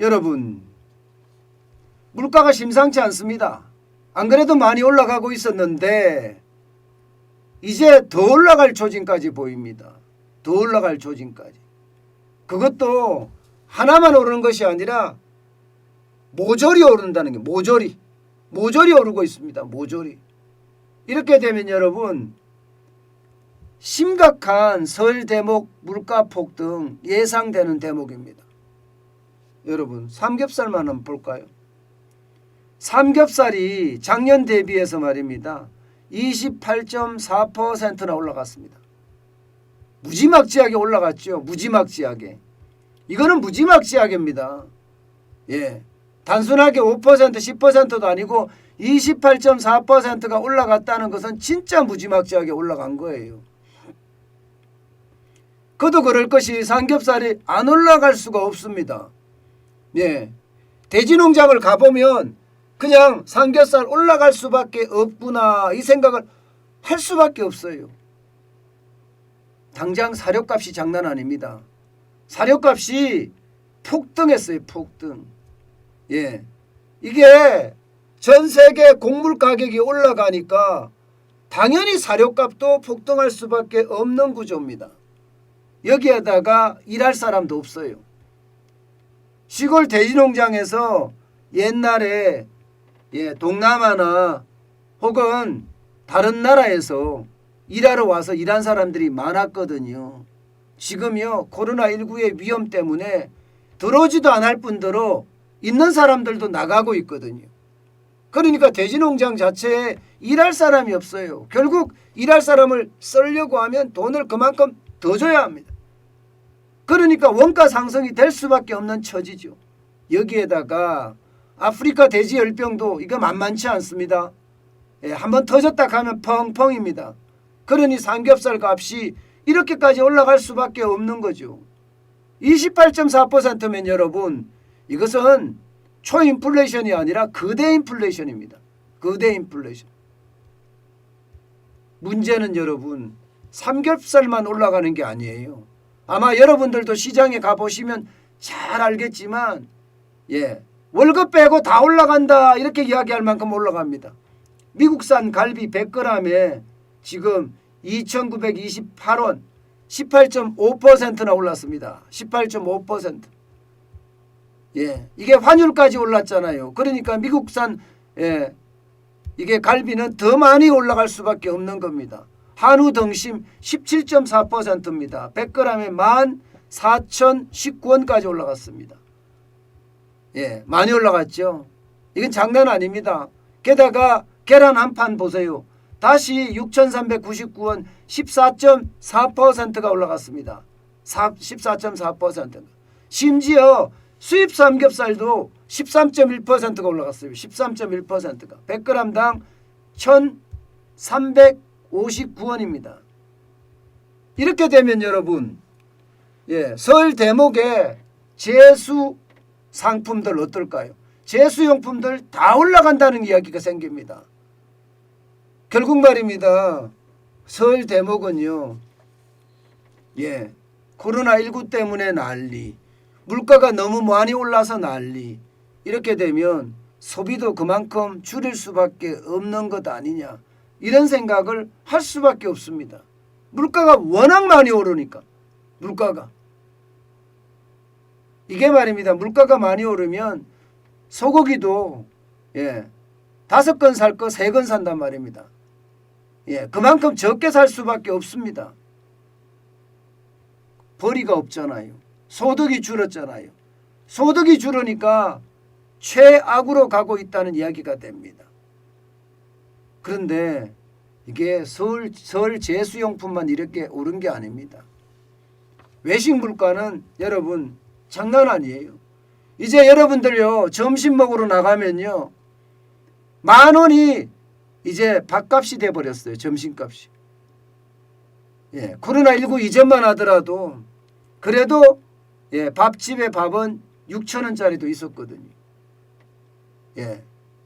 여러분, 물가가 심상치 않습니다. 안 그래도 많이 올라가고 있었는데 이제 더 올라갈 조짐까지 보입니다. 더 올라갈 조짐까지. 그것도 하나만 오르는 것이 아니라 모조리 오른다는 게 모조리 오르고 있습니다. 모조리. 이렇게 되면 여러분 심각한 설 대목 물가 폭등 예상되는 대목입니다. 여러분 삼겹살만 한번 볼까요? 삼겹살이 작년 대비해서 말입니다. 28.4%나 올라갔습니다. 무지막지하게 올라갔죠. 무지막지하게. 이거는 무지막지하게입니다. 예. 단순하게 5% 10%도 아니고 28.4%가 올라갔다는 것은 진짜 무지막지하게 올라간 거예요. 그도 그럴 것이 삼겹살이 안 올라갈 수가 없습니다. 예. 돼지농장을 가보면 그냥 삼겹살 올라갈 수밖에 없구나 이 생각을 할 수밖에 없어요. 당장 사료값이 장난 아닙니다. 사료값이 폭등했어요. 폭등. 예. 이게 전 세계 곡물 가격이 올라가니까 당연히 사료값도 폭등할 수밖에 없는 구조입니다. 여기에다가 일할 사람도 없어요. 시골 돼지농장에서 옛날에 동남아나 혹은 다른 나라에서 일하러 와서 일한 사람들이 많았거든요. 지금요 코로나19의 위험 때문에 들어오지도 않을 뿐더러 있는 사람들도 나가고 있거든요. 그러니까 돼지농장 자체에 일할 사람이 없어요. 결국 일할 사람을 쓰려고 하면 돈을 그만큼 더 줘야 합니다. 그러니까 원가 상승이 될 수밖에 없는 처지죠. 여기에다가 아프리카 돼지열병도 이거 만만치 않습니다. 예, 한번 터졌다 가면 펑펑입니다. 그러니 삼겹살 값이 이렇게까지 올라갈 수밖에 없는 거죠. 28.4%면 여러분 이것은 초인플레이션이 아니라 거대 인플레이션입니다. 거대 인플레이션. 문제는 여러분 삼겹살만 올라가는 게 아니에요. 아마 여러분들도 시장에 가보시면 잘 알겠지만 월급 빼고 다 올라간다 이렇게 이야기할 만큼 올라갑니다. 미국산 갈비 100g에 지금 2,928원 18.5%나 올랐습니다. 18.5%. 이게 환율까지 올랐잖아요. 그러니까 미국산 이게 갈비는 더 많이 올라갈 수밖에 없는 겁니다. 한우 등심 17.4%입니다. 100g에 14,019원까지 올라갔습니다. 많이 올라갔죠. 이건 장난 아닙니다. 게다가 계란 한 판 보세요. 다시 6,399원 14.4%가 올라갔습니다. 14.4%. 심지어 수입 삼겹살도 13.1%가 올라갔어요. 13.1%가. 100g당 1,359원입니다. 이렇게 되면 여러분 설 대목에 제수 상품들 어떨까요? 제수용품들 다 올라간다는 이야기가 생깁니다. 결국 말입니다. 설 대목은요. 코로나19 때문에 난리, 물가가 너무 많이 올라서 난리. 이렇게 되면 소비도 그만큼 줄일 수밖에 없는 것 아니냐. 이런 생각을 할 수밖에 없습니다. 물가가 워낙 많이 오르니까. 물가가. 이게 말입니다. 물가가 많이 오르면 소고기도 5건 살 거 3건 산단 말입니다. 그만큼 적게 살 수밖에 없습니다. 벌이가 없잖아요. 소득이 줄었잖아요. 소득이 줄으니까 최악으로 가고 있다는 이야기가 됩니다. 그런데 이게 설 제수용품만 이렇게 오른 게 아닙니다. 외식 물가는 여러분 장난 아니에요. 이제 여러분들요 점심 먹으러 나가면요 10,000원이 이제 밥값이 돼버렸어요. 점심값이. 코로나19 이전만 하더라도 그래도 밥집의 밥은 6,000원짜리도 있었거든요.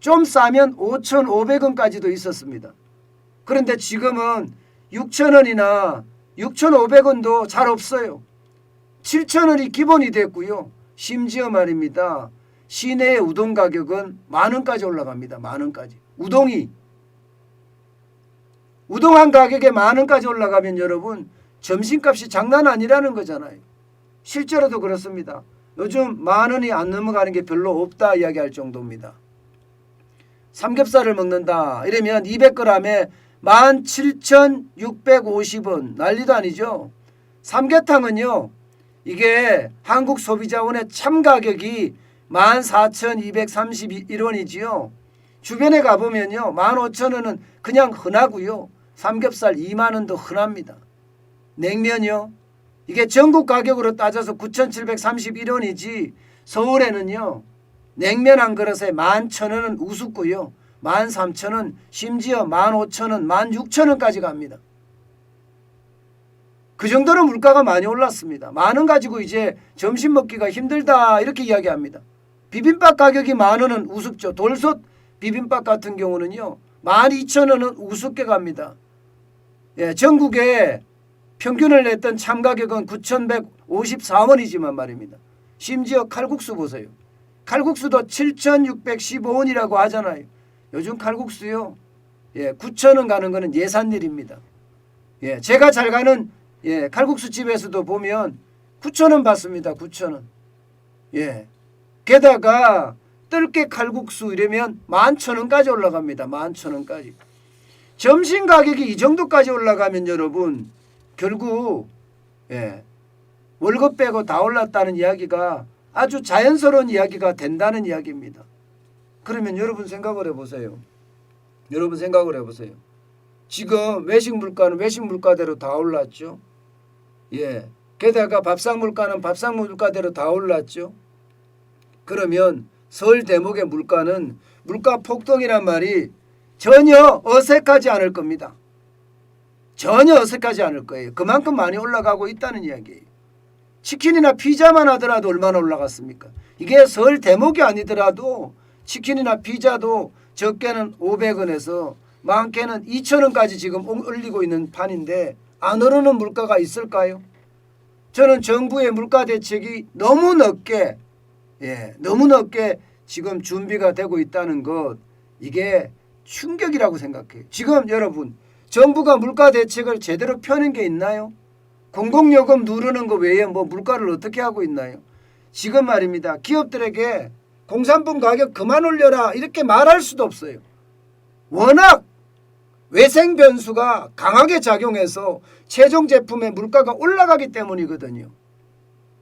좀 싸면 5,500원까지도 있었습니다. 그런데 지금은 6,000원이나 6,500원도 잘 없어요. 7,000원이 기본이 됐고요. 심지어 말입니다. 시내의 우동 가격은 10,000원까지 올라갑니다. 10,000원까지. 우동 한 가격에 10,000원까지 올라가면 여러분 점심값이 장난 아니라는 거잖아요. 실제로도 그렇습니다. 요즘 10,000원이 안 넘어가는 게 별로 없다 이야기할 정도입니다. 삼겹살을 먹는다 이러면 200g에 17,650원 난리도 아니죠. 삼계탕은요. 이게 한국소비자원의 참가격이 14,231원이지요. 주변에 가보면요. 15,000원은 그냥 흔하고요. 삼겹살 20,000원도 흔합니다. 냉면요. 이게 전국 가격으로 따져서 9,731원이지 서울에는요. 냉면 한 그릇에 11,000원은 우습고요. 13,000원 심지어 15,000원 16,000원까지 갑니다. 그 정도로 물가가 많이 올랐습니다. 10,000원 가지고 이제 점심 먹기가 힘들다 이렇게 이야기합니다. 비빔밥 가격이 10,000원은 우습죠. 돌솥 비빔밥 같은 경우는요. 12,000원은 우습게 갑니다. 예, 전국에 평균을 냈던 참가격은 9,154원이지만 말입니다. 심지어 칼국수 보세요. 칼국수도 7,615원이라고 하잖아요. 요즘 칼국수요. 예, 9,000원 가는 거는 예산일입니다. 예, 제가 잘 가는 칼국수 집에서도 보면 9,000원 받습니다. 9,000원. 예. 게다가 뜰게 칼국수 이러면 11,000원까지 올라갑니다. 11,000원까지. 점심 가격이 이 정도까지 올라가면 여러분 결국 월급 빼고 다 올랐다는 이야기가 아주 자연스러운 이야기가 된다는 이야기입니다. 그러면 여러분 생각을 해보세요. 지금 외식 물가는 외식 물가대로 다 올랐죠. 예. 게다가 밥상 물가는 밥상 물가대로 다 올랐죠. 그러면 설 대목의 물가는 물가 폭등이란 말이 전혀 어색하지 않을 겁니다. 전혀 어색하지 않을 거예요. 그만큼 많이 올라가고 있다는 이야기예요. 치킨이나 피자만 하더라도 얼마나 올라갔습니까? 이게 설 대목이 아니더라도 치킨이나 피자도 적게는 500원에서 많게는 2,000원까지 지금 올리고 있는 판인데 안 오르는 물가가 있을까요? 저는 정부의 물가 대책이 너무 늦게 지금 준비가 되고 있다는 것 이게 충격이라고 생각해요. 지금 여러분 정부가 물가 대책을 제대로 펴는 게 있나요? 공공요금 누르는 거 외에 뭐 물가를 어떻게 하고 있나요? 지금 말입니다. 기업들에게 공산품 가격 그만 올려라 이렇게 말할 수도 없어요. 워낙 외생 변수가 강하게 작용해서 최종 제품의 물가가 올라가기 때문이거든요.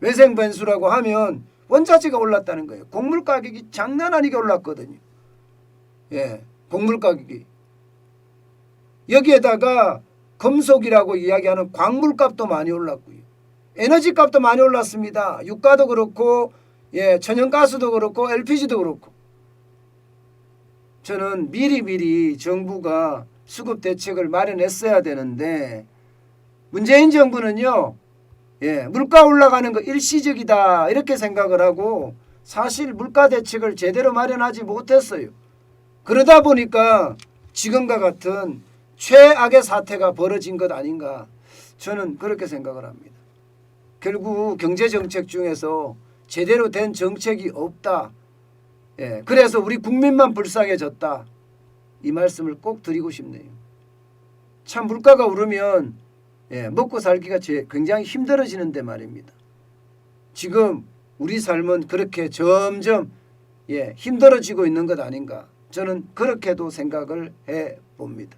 외생 변수라고 하면 원자재가 올랐다는 거예요. 곡물 가격이 장난 아니게 올랐거든요. 예, 곡물 가격이. 여기에다가 금속이라고 이야기하는 광물값도 많이 올랐고요. 에너지 값도 많이 올랐습니다. 유가도 그렇고 천연가스도 그렇고 LPG도 그렇고. 저는 미리 정부가 수급 대책을 마련했어야 되는데 문재인 정부는요. 물가 올라가는 거 일시적이다 이렇게 생각을 하고 사실 물가 대책을 제대로 마련하지 못했어요. 그러다 보니까 지금과 같은 최악의 사태가 벌어진 것 아닌가 저는 그렇게 생각을 합니다. 결국 경제정책 중에서 제대로 된 정책이 없다. 그래서 우리 국민만 불쌍해졌다. 이 말씀을 꼭 드리고 싶네요. 참 물가가 오르면 먹고 살기가 굉장히 힘들어지는데 말입니다. 지금 우리 삶은 그렇게 점점 힘들어지고 있는 것 아닌가 저는 그렇게도 생각을 해봅니다.